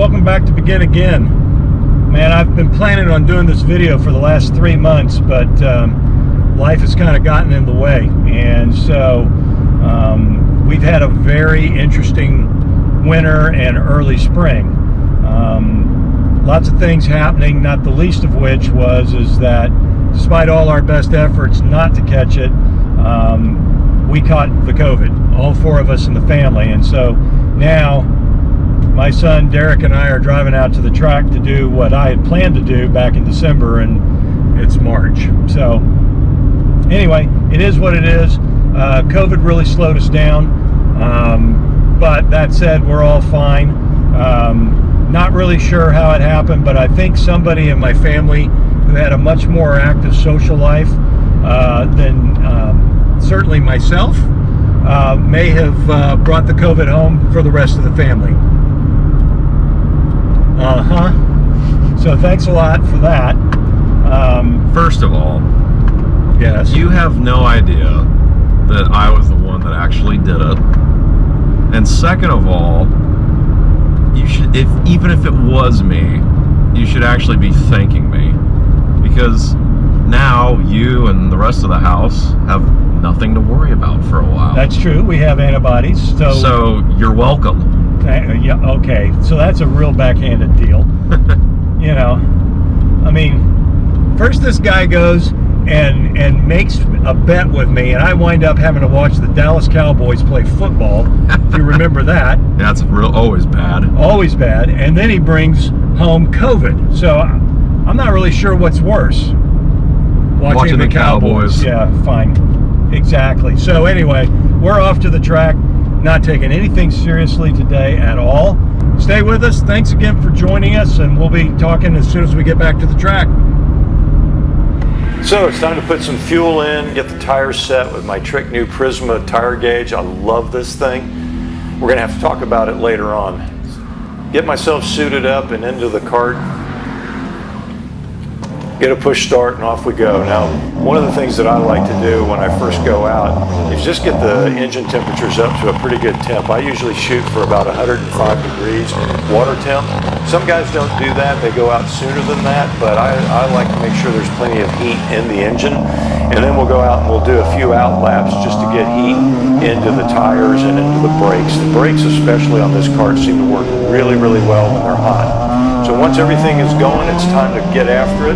welcome back to Begin Again. Man, I've been planning on doing this video for the last 3 months, but life has kind of gotten in the way. And so we've had a very interesting winter and early spring. Lots of things happening, not the least of which is that despite all our best efforts not to catch it, we caught the COVID, all 4 of us in the family. And so now my son Derek and I are driving out to the track to do what I had planned to do back in December, and it's March. So anyway, it is what it is. COVID really slowed us down, but that said, we're all fine. Not really sure how it happened, but I think somebody in my family who had a much more active social life than certainly myself may have brought the COVID home for the rest of the family. So thanks a lot for that. First of all, yes, you have no idea that I was the one that actually did it. And second of all, you should, even if it was me, you should actually be thanking me, because now you and the rest of the house have nothing to worry about for a while. That's true. We have antibodies. So you're welcome. Yeah, okay. So that's a real backhanded deal. You know, I mean, first this guy goes and makes a bet with me, and I wind up having to watch the Dallas Cowboys play football. If you remember that. Yeah, it's always bad. Always bad. And then he brings home COVID. So I'm not really sure what's worse. Watching the Cowboys. Yeah, fine. Exactly. So anyway, we're off to the track, not taking anything seriously today at all. Stay with us. Thanks again for joining us, and we'll be talking as soon as we get back to the track. So it's time to put some fuel in, get the tires set with my Trick new Prisma tire gauge. I love this thing. We're going to have to talk about it later on. Get myself suited up and into the cart. Get a push start and off we go. Now, one of the things that I like to do when I first go out is just get the engine temperatures up to a pretty good temp. I usually shoot for about 105 degrees water temp. Some guys don't do that, they go out sooner than that, but I like to make sure there's plenty of heat in the engine. And then we'll go out and we'll do a few out laps just to get heat into the tires and into the brakes. The brakes, especially on this cart, seem to work really, really well when they're hot. So once everything is going, it's time to get after it.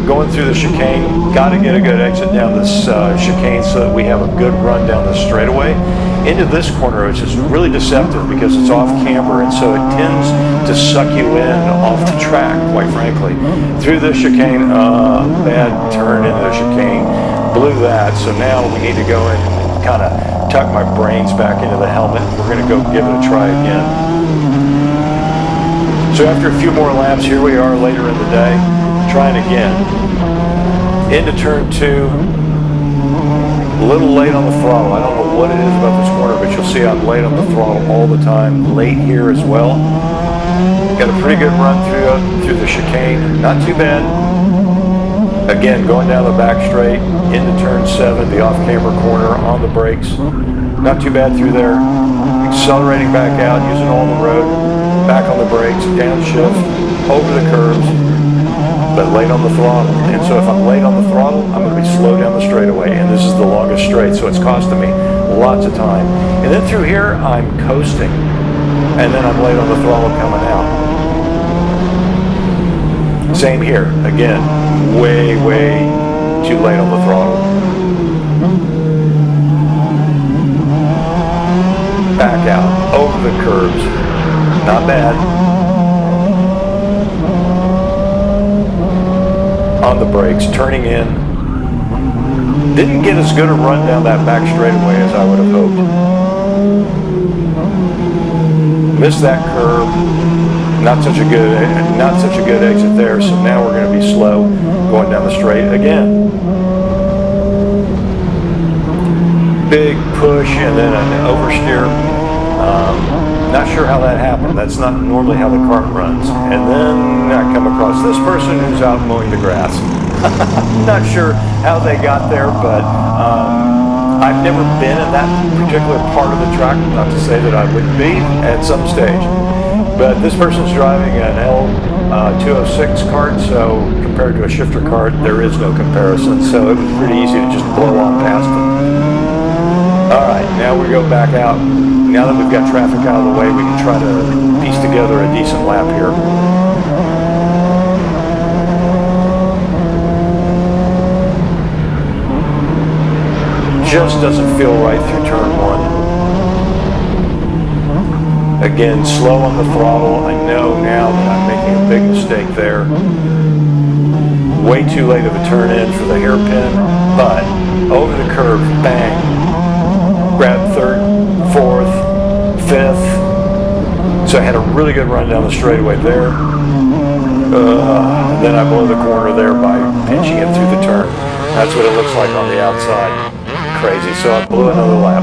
Going through the chicane, got to get a good exit down this chicane so that we have a good run down the straightaway. Into this corner, which is really deceptive because it's off camber, and so it tends to suck you in off the track, quite frankly. Through the chicane, bad turn into the chicane, blew that, so now we need to go in and kind of tuck my brains back into the helmet. We're going to go give it a try again. So after a few more laps, here we are later in the day, trying again. Into turn 2. A little late on the throttle. I don't know what it is about this corner, but you'll see I'm late on the throttle all the time. Late here as well. Got a pretty good run through the chicane. Not too bad. Again, going down the back straight into turn 7, the off-camber corner on the brakes. Not too bad through there. Accelerating back out, using all the road. Back on the brakes, downshift, over the curbs. But late on the throttle. And so if I'm late on the throttle, I'm going to be slow down the straightaway. And this is the longest straight, so it's costing me lots of time. And then through here, I'm coasting. And then I'm late on the throttle coming out. Same here. Again, way, way too late on the throttle. Back out, over the curbs. Not bad. On the brakes, turning in. Didn't get as good a run down that back straightaway as I would have hoped. Missed that curve. Not such a good exit there. So now we're going to be slow going down the straight again. Big push and then an oversteer. Not sure how that happened. That's not normally how the cart runs. And then I come across this person who's out mowing the grass. Not sure how they got there, but I've never been in that particular part of the track. Not to say that I wouldn't be at some stage. But this person's driving an L206 cart, so compared to a shifter cart, there is no comparison. So it was pretty easy to just blow on past them. All right, now we go back out. Now that we've got traffic out of the way, we can try to piece together a decent lap here. Just doesn't feel right through turn one. Again, slow on the throttle. I know now that I'm making a big mistake there. Way too late of a turn in for the hairpin, but over the curve, bang. Grab third, fourth, fifth. So I had a really good run down the straightaway there. Then I blow the corner there by pinching it through the turn. That's what it looks like on the outside. Crazy. So I blew another lap.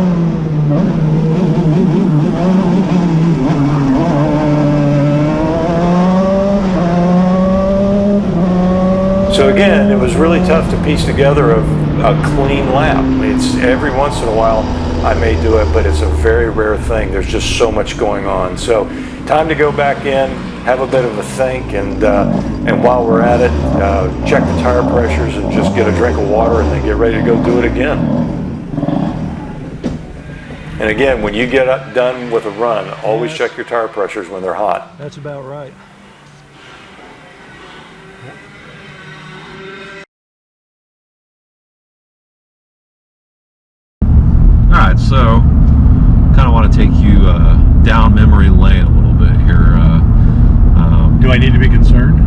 So again, it was really tough to piece together a clean lap. It's every once in a while I may do it, but it's a very rare thing. There's just so much going on. So time to go back in, have a bit of a think, and while we're at it, check the tire pressures and just get a drink of water and then get ready to go do it again. And again, when you get done with a run, always check your tire pressures when they're hot. That's about right. Alright, so kind of want to take you down memory lane a little bit here. Do I need to be concerned?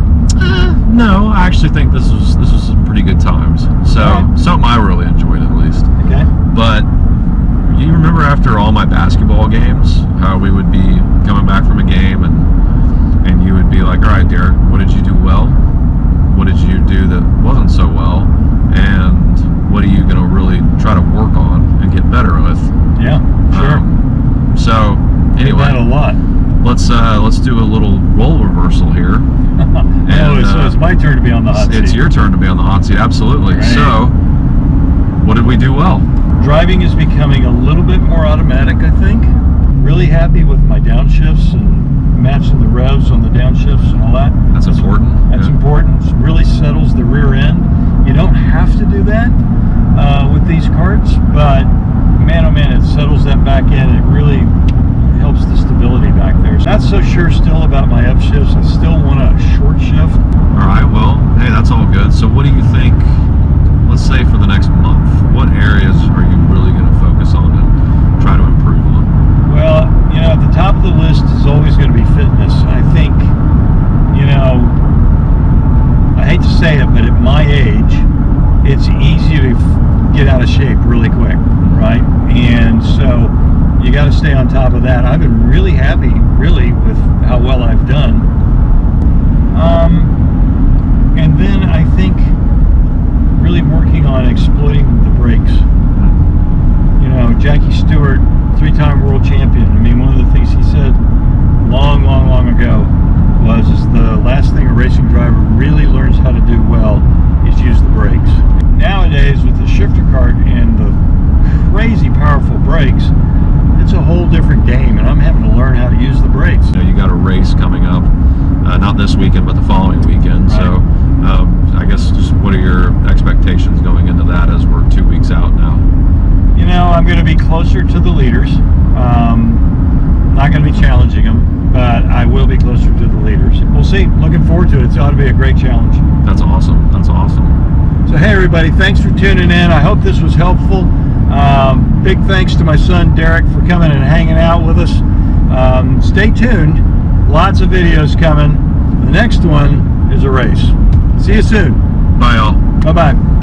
No, I actually think this was some pretty good times. So something I really enjoyed at least. Okay. But you remember after all my basketball games, how we would be coming back from a game and you would be like, all right, Derek, what did you do well? What did you do that wasn't so well? And what are you going to really try to work on and get better with? Yeah, sure. So anyway, that a lot. Let's do a little role reversal here. So it's my turn to be on the hot seat. It's your turn to be on the hot seat, absolutely. Right. So, what did we do well? Driving is becoming a little bit more automatic, I think. Really happy with my downshifts and matching the revs on the downshifts and all that. That's important. That's important. It really settles the rear end. You don't have to do that with these carts, but man, oh man, it settles that back end. It really helps the stability back there. Not so sure still about my upshifts. I still want a short shift. All right, well, hey, that's all good. So what do you think, let's say for the next month, what areas are you really going to focus on and try to improve on? Well, you know, at the top of the list is always going to be fitness. I think, you know, I hate to say it, but at my age, it's easy to get out of shape really quick, right? And so you got to stay on top of that. I've been really happy, really, with how well I've done. And then I think really working on exploiting the brakes. You know, Jackie Stewart, 3-time world champion. I mean, one of the things he said long ago was the last thing a racing driver really learns how to do well is use the brakes. Nowadays, with the shifter cart and the crazy powerful brakes, it's a whole different game, and I'm having to learn how to use the brakes. You know, you got a race coming up, not this weekend, but the following weekend. Right. So I guess just what are your expectations going into that as we're 2 weeks out now? You know, I'm going to be closer to the leaders. Not going to be challenging them, but I will be closer to the leaders. We'll see. Looking forward to it. It ought to be a great challenge. That's awesome. That's awesome. So hey everybody, thanks for tuning in. I hope this was helpful. Big thanks to my son Derek for coming and hanging out with us. Stay tuned. Lots of videos coming. The next one is a race. See you soon. Bye, all. Bye-bye.